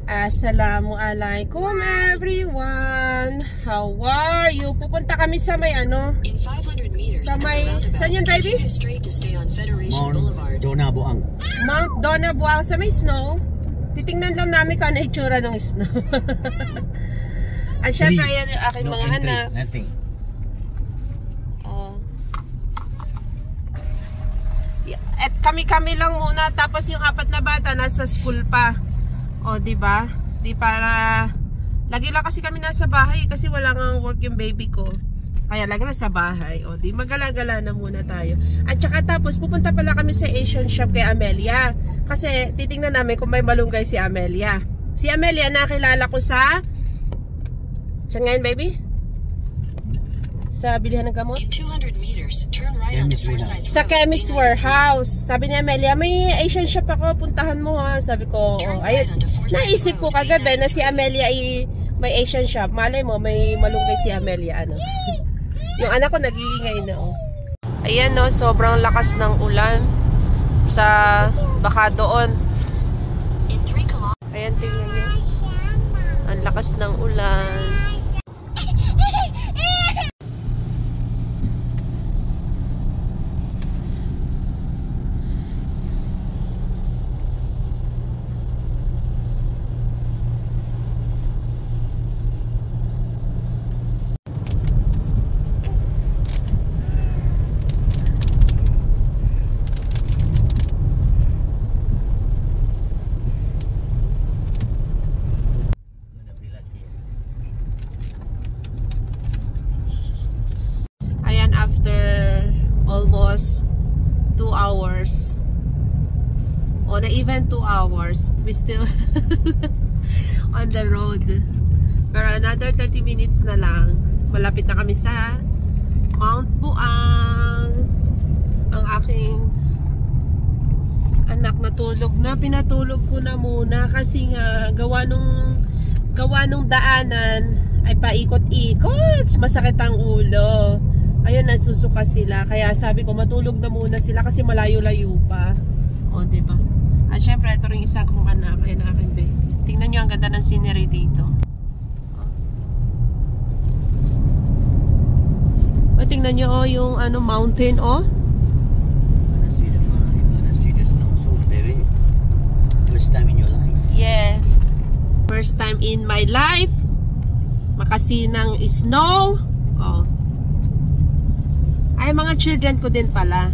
Assalamualaikum everyone. How are you? Pupunta kami sa may ano? In 500 meters, sa may, saan yun baby? Straight to stay on Federation Boulevard. Mount Dona Buang sa may snow. Titingnan lang namin kung ano itsura ng snow. At syempre ayan yung aking mga anak. Nothing. At kami-kami lang muna, tapos yung apat na bata nasa school pa. O, diba? Di para lagi lang kasi kami nasa bahay kasi wala nang work yung baby ko. Kaya lagi na sa bahay. O, di magala-gala na muna tayo. At saka tapos pupunta pala kami sa Asian shop kay Amelia. Kasi titingnan namin kung may malunggay si Amelia. Si Amelia nakilala ko sa saan ngayon baby? Sa bilihan ng gamot? In 200 meters, turn right onto Forsyth Road. Sa Chemist Warehouse. Sabi ni Amelia, may Asian shop ako, puntahan mo ha. Sabi ko, oh, ayun. Naisip ko kagabi na si Amelia ay may Asian shop. Malay mo, may malunggay si Amelia. Ano? Yung anak ko nag-iingay na. Oh. Ayan no, sobrang lakas ng ulan. Sa baka doon. Ayan, tingnan niyo. Ang lakas ng ulan. After almost 2 hours or even 2 hours, we still on the road. Pero another 30 minutes na lang, malapit na kami sa Mount Buang. Ang aking anak natulog na, pinatulog ko na muna kasi nga gawa nung daanan ay paikot-ikot, masakit ang ulo. Ayun, nasusuka sila. Kaya sabi ko, matulog na muna sila kasi malayo-layo pa. O, diba? At syempre, ito rin isa kong anak. Ayan, aking baby. Tingnan nyo ang ganda ng scenery dito. O, tingnan nyo, yung ano, mountain, o. You're gonna see the snow soon, baby. First time in your life. Yes. First time in my life. Makasi ng snow. O. Ay, mga children ko din pala.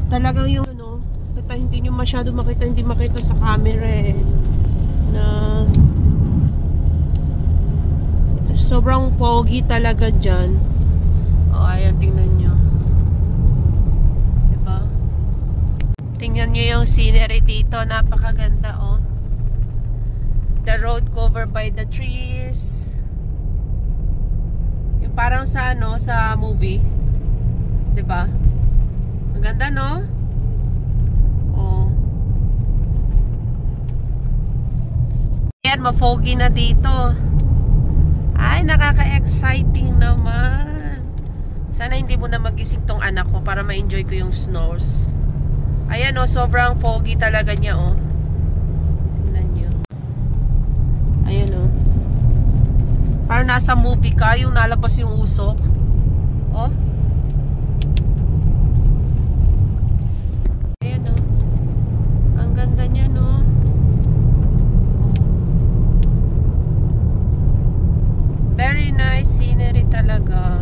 Talagang yung ano, hindi nyo masyado makita, hindi makita sa camera eh. Na sobrang pogi talaga dyan. O, ayan, tingnan nyo. Diba? Tingnan nyo yung scenery dito, napakaganda oh. The road covered by the trees. Parang sa ano, sa movie. 'Di ba? Ang ganda, no? Oh. Ayan, ma-foggy na dito. Ay, nakaka-exciting naman. Sana hindi mo na magising tong anak ko para ma-enjoy ko yung snows. Ayan, oh, sobrang foggy talaga niya, oh. Tingnan niyo. Ayan, oh. Parang nasa movie ka, yung nalabas yung usok. Oh. Ayan o. Ang ganda niya no. Very nice scenery talaga.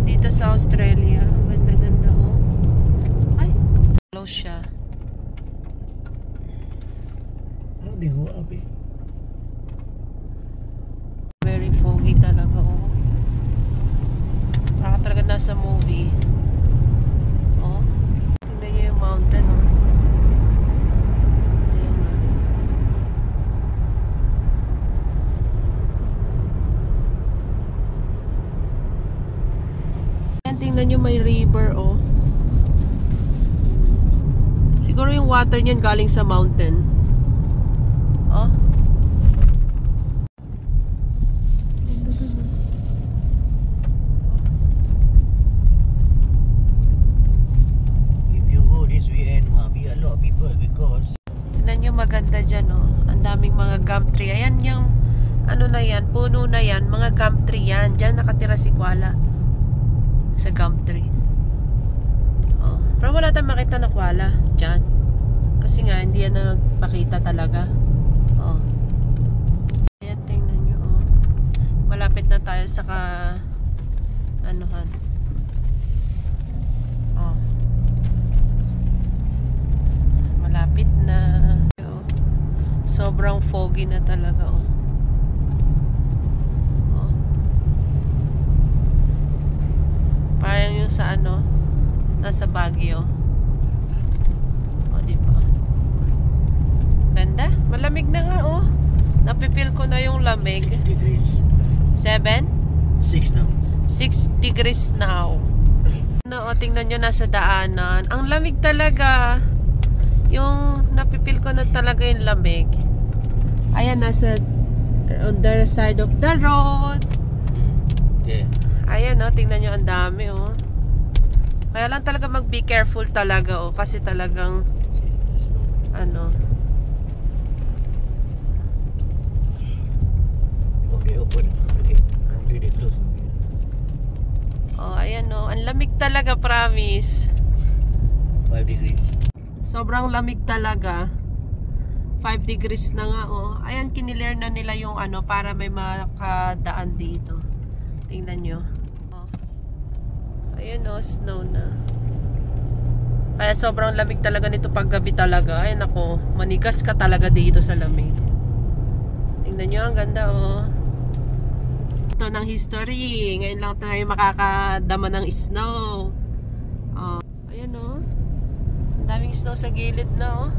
Dito sa Australia. Ang ganda-ganda oh. Ay, close siya. Oh, di ho, abi. Very foggy talaga oh. Parang talaga nasa movie. Oh. Tingnan niyo yung mountain oh. Ayan. Tingnan niyo may river oh. Siguro yung water niyan galing sa mountain. Oh. Napakaganda dyan, oh. Ang daming mga gum tree. Ayan yung, ano na yan, puno na yan. Mga gum tree yan. Dyan nakatira si Kuala. Sa gum tree. Oh. Pero wala tayong makita na Kuala. Dyan. Kasi nga, hindi yan nagpakita talaga. Oh. Ayan, tingnan nyo, oh. Malapit na tayo sa anuhan. Oh. Malapit na. Oh. Sobrang foggy na talaga, oh. Oh. Parang yung sa ano, nasa Baguio. Oh, diba? Ganda. Malamig na nga, oh. Napipil ko na yung lamig. 6 degrees. 7? 6 now. 6 degrees now. No, oh, tingnan nyo, nasa daanan. Ang lamig talaga. Yung napipil ko na talaga yung lamig. Ayan, nasa on the side of the road. Yeah. Ayan, oh, tingnan nyo, ang dami, oh. Kaya lang talaga mag-be careful talaga, oh. Kasi talagang ano. Oh, they open. Okay. Only they close. Oh, ayan, oh. Ang lamig talaga, promise. 5 degrees. Sobrang lamig talaga. 5 degrees na nga, oh. Ayan, kinilear na nila yung ano para may makadaan dito. Tingnan nyo. Oh. Ayan, oh, snow na. Kaya sobrang lamig talaga nito pag gabi talaga. Ayan ako, manigas ka talaga dito sa lamig. Tingnan nyo, ang ganda, oh. Ito ng history. Ngayon lang tayo makakadama ng snow. Oh. Ayan, oh. Ang daming snow sa gilid na, oh.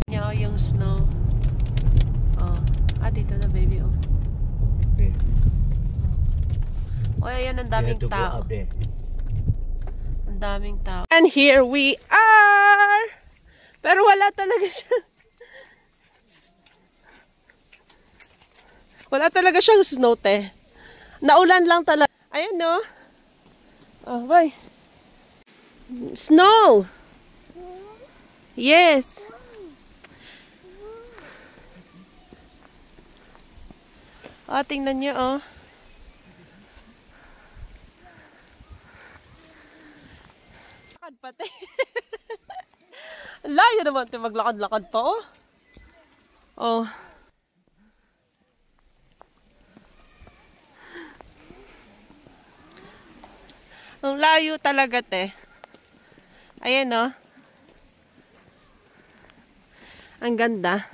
Yan, oh, yung snow. Oh. Ah, dito na, baby, oh. Okay. Oh, ayan, ang daming You have to tao. go up there. Ang daming tao. And here we are! Pero wala talaga siya. Wala talaga siyang snow, te. Naulan lang talaga. Ayan, no? Oh, boy. Snow! Yes! Oh, tingnan niyo, oh. Lakad pa, te. Layo naman, te. Maglakad-lakad pa, oh. Oh. Ang layo talaga, te. Ayan, oh. Ang ganda.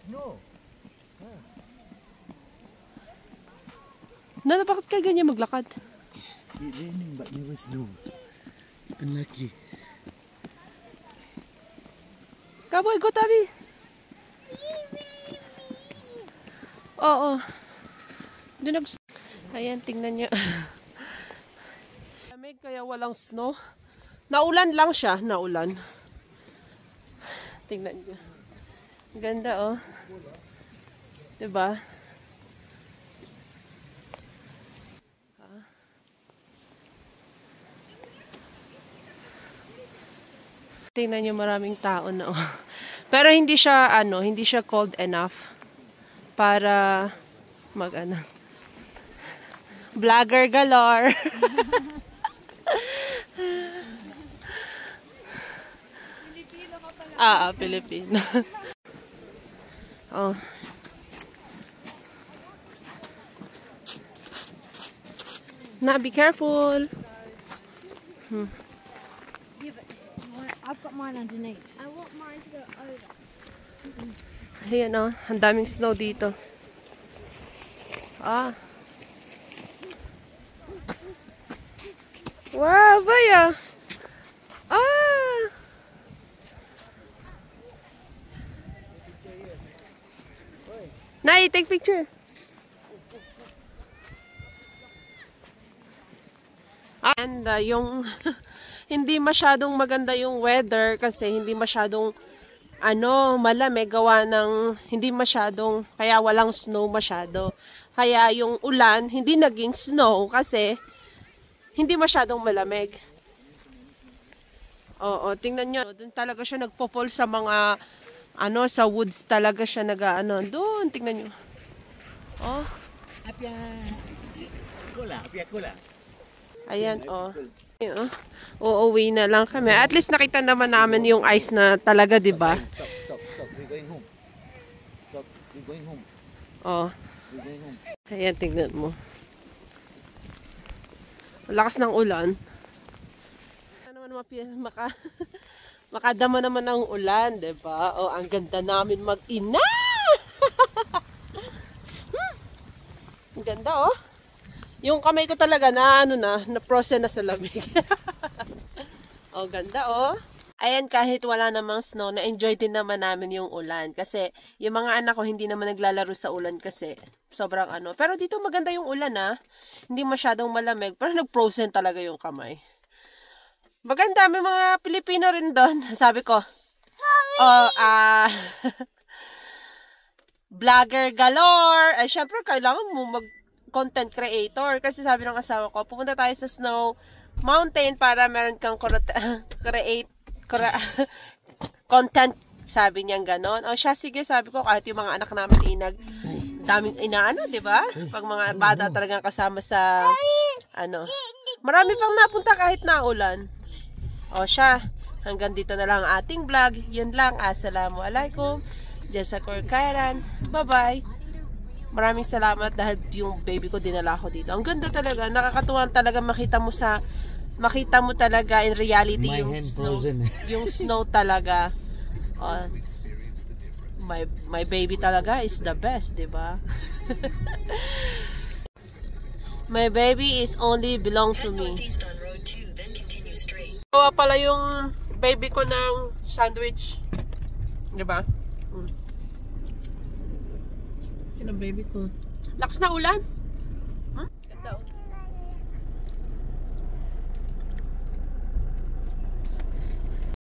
Snow. Nana, bakit ka ganyan maglakad? It's raining but there was snow. Unlucky. Kaboy, go, Tabi. Oo. Ayan, tingnan nyo. Lamig kaya walang snow. Naulan lang siya, naulan. Tingnan nyo. Ganda, oh. Diba? Tingnan nyo, maraming tao na, oh. Pero hindi siya, ano, hindi siya cold enough para mag-ano. Vlogger galore. Pilipino ka pala. Pilipino. Oh. Na, be careful. I've got mine underneath. I want mine to go over. Ayan, oh. Ang daming snow dito. Ah. Wow, baya. Ah. Nay, take picture. And yung hindi masyadong maganda yung weather kasi hindi masyadong malamig gawa ng hindi masyadong, kaya walang snow masyado. Kaya yung ulan hindi naging snow kasi hindi masyadong malamig. Oo, tingnan nyo. Doon talaga siya nagpo-fall sa mga, sa woods talaga siya doon, tingnan nyo. Oh. Ayan, oh. Uuwi na lang kami. At least nakita naman namin yung ice na talaga, di ba? Stop. We're going home. Stop. We're going home. Oh. We're going home. Ayan, tingnan mo. Lakas ng ulan. Makadama naman ng ulan, di ba? Oh, ang ganda namin mag-ina! Ang ganda, oh. Yung kamay ko talaga na-process na sa lamig. Oh, ganda, oh. Ayan, kahit wala namang snow, na-enjoy din naman namin yung ulan. Kasi, yung mga anak ko hindi naman naglalaro sa ulan kasi sobrang Pero dito maganda yung ulan, ah. Hindi masyadong malamig, pero nag-frozen talaga yung kamay. Maganda, may mga Pilipino rin doon. Sabi ko, vlogger galore. Ay, syempre, kailangan mo mag-content creator. Kasi sabi ng asawa ko, pupunta tayo sa snow mountain para meron kang content. Sabi niyang ganon. O siya, sige, sabi ko, kahit yung mga anak namin daming diba? Pag mga bata talagang kasama sa, marami pang napunta kahit naulan. O siya, hanggang dito na lang ang ating vlog. Yun lang, assalamualaikum. Jessa Korkairan. Bye-bye. Maraming salamat dahil yung baby ko dinala ko dito. Ang ganda talaga. Nakakatuwa talaga makita mo talaga in reality yung snow. Yung snow talaga. My baby talaga is the best, diba? My baby is only belong to me. Gawa pala yung baby ko ng sandwich. Diba? Yan ang baby ko. Lakas na ulan. Ganda, oh.